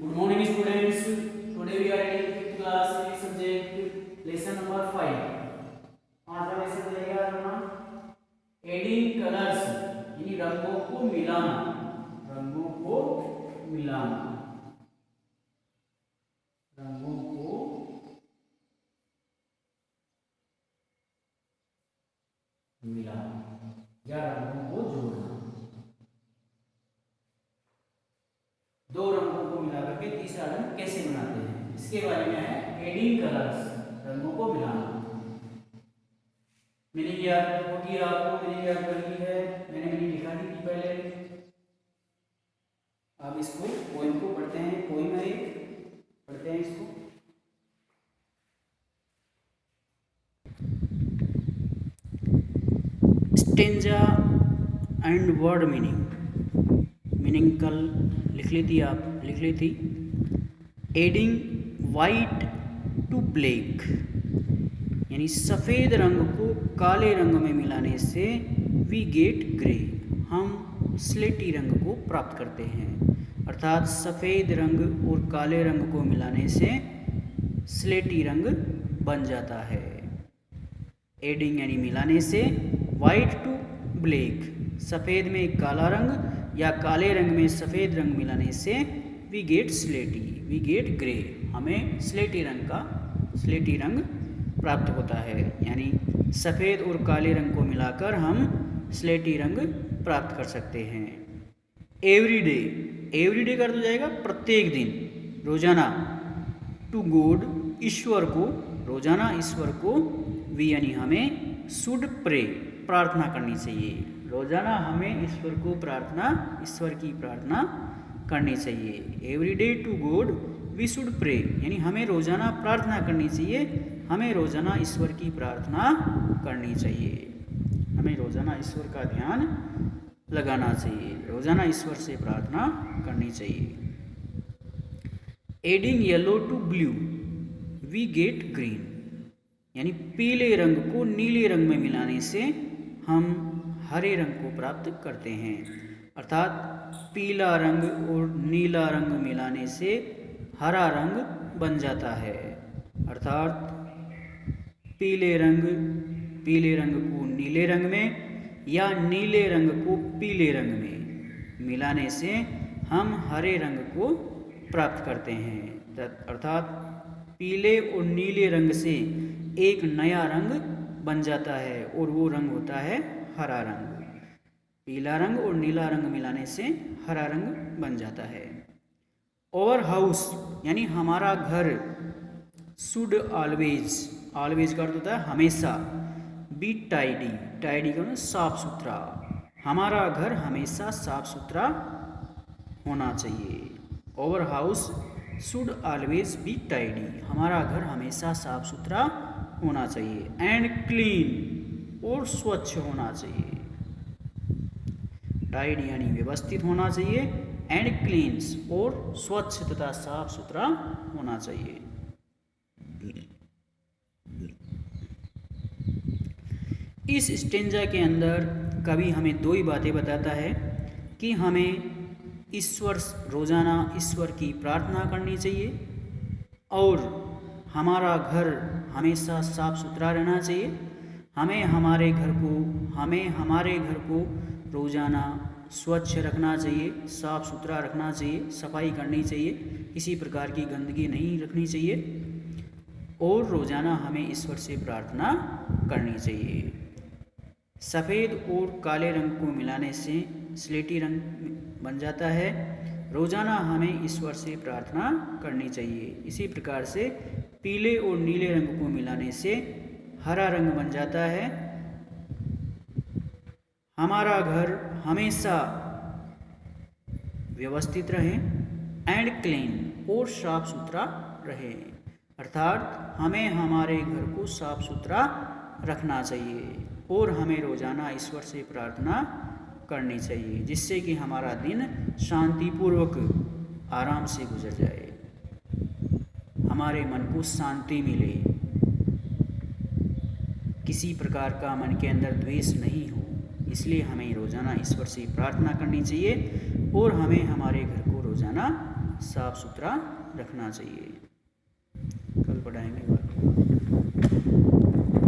Good morning students. Today we are in 5th class subject lesson number 5. आज का lesson रहेगा अपना adding colours यानी रंगों को मिलाना, रंगों को मिलाना, रंगों को मिलाना या रंगों को जोड़ना। दो रंगों को मिलाकर के तीसरा रंग कैसे बनाते हैं इसके बारे में है एडिंग कलर्स, रंगों को मिलाना। मीनिंग याद होगी आपको, मीनिंग याद कर ली है, मैंने मीनिंग लिखा दी थी पहले। अब इसको पोइम को पढ़ते हैं, पोइम है पढ़ते हैं इसको। Stanza and word meaning, meaning कल लिख ली थी, आप लिख ली थी। एडिंग वाइट टू ब्लैक यानी सफ़ेद रंग को काले रंग में मिलाने से वी गेट ग्रे, हम स्लेटी रंग को प्राप्त करते हैं। अर्थात सफ़ेद रंग और काले रंग को मिलाने से स्लेटी रंग बन जाता है। एडिंग यानी मिलाने से, वाइट टू ब्लैक सफ़ेद में काला रंग या काले रंग में सफ़ेद रंग मिलाने से वी गेट स्लेटी, वी गेट ग्रे, हमें स्लेटी रंग प्राप्त होता है। यानी सफ़ेद और काले रंग को मिलाकर हम स्लेटी रंग प्राप्त कर सकते हैं। एवरीडे, एवरीडे कर तो जाएगा प्रत्येक दिन, रोजाना। टू गॉड ईश्वर को, रोजाना ईश्वर को, वी यानी हमें, शुड प्रे प्रार्थना करनी चाहिए। रोजाना हमें ईश्वर की प्रार्थना करनी चाहिए। Everyday to God we should pray यानी हमें रोजाना प्रार्थना करनी चाहिए, हमें रोजाना ईश्वर की प्रार्थना करनी चाहिए, हमें रोजाना ईश्वर का ध्यान लगाना चाहिए, रोजाना ईश्वर से प्रार्थना करनी चाहिए। Adding yellow to blue we get green यानी पीले रंग को नीले रंग में मिलाने से हम हरे रंग को प्राप्त करते हैं। अर्थात पीला रंग और नीला रंग मिलाने से हरा रंग बन जाता है। अर्थात पीले रंग को नीले रंग में या नीले रंग को पीले रंग में मिलाने से हम हरे रंग को प्राप्त करते हैं। अर्थात पीले और नीले रंग से एक नया रंग बन जाता है और वो रंग होता है हरा रंग। पीला रंग और नीला रंग मिलाने से हरा रंग बन जाता है। ओवर हाउस यानी हमारा घर, शुड ऑलवेज, ऑलवेज का अर्थ होता है हमेशा, बी टाइडी, टाइडी का मतलब साफ सुथरा, हमारा घर हमेशा साफ सुथरा होना चाहिए। Over house should always be tidy, हमारा घर हमेशा साफ सुथरा होना चाहिए। एंड क्लीन और स्वच्छ होना चाहिए। टाइडी यानी व्यवस्थित होना चाहिए, एंड क्लीन्स और स्वच्छ तथा साफ सुथरा होना चाहिए। इस स्टेंजा के अंदर कवि हमें दो ही बातें बताता है कि हमें रोजाना ईश्वर की प्रार्थना करनी चाहिए और हमारा घर हमेशा साफ सुथरा रहना चाहिए। हमें हमारे घर को रोजाना स्वच्छ रखना चाहिए, साफ सुथरा रखना चाहिए, सफाई करनी चाहिए, किसी प्रकार की गंदगी नहीं रखनी चाहिए और रोजाना हमें ईश्वर से प्रार्थना करनी चाहिए। सफ़ेद और काले रंग को मिलाने से स्लेटी रंग बन जाता है। रोजाना हमें ईश्वर से प्रार्थना करनी चाहिए। इसी प्रकार से पीले और नीले रंग को मिलाने से हरा रंग बन जाता है। हमारा घर हमेशा व्यवस्थित रहे, एंड क्लीन और साफ सुथरा रहे। अर्थात हमें हमारे घर को साफ सुथरा रखना चाहिए और हमें रोजाना ईश्वर से प्रार्थना करनी चाहिए, जिससे कि हमारा दिन शांतिपूर्वक आराम से गुजर जाए, हमारे मन को शांति मिले, किसी प्रकार का मन के अंदर द्वेष नहीं हो। इसलिए हमें रोज़ाना ईश्वर से प्रार्थना करनी चाहिए और हमें हमारे घर को रोज़ाना साफ सुथरा रखना चाहिए। कल पढ़ाएंगे बाकी।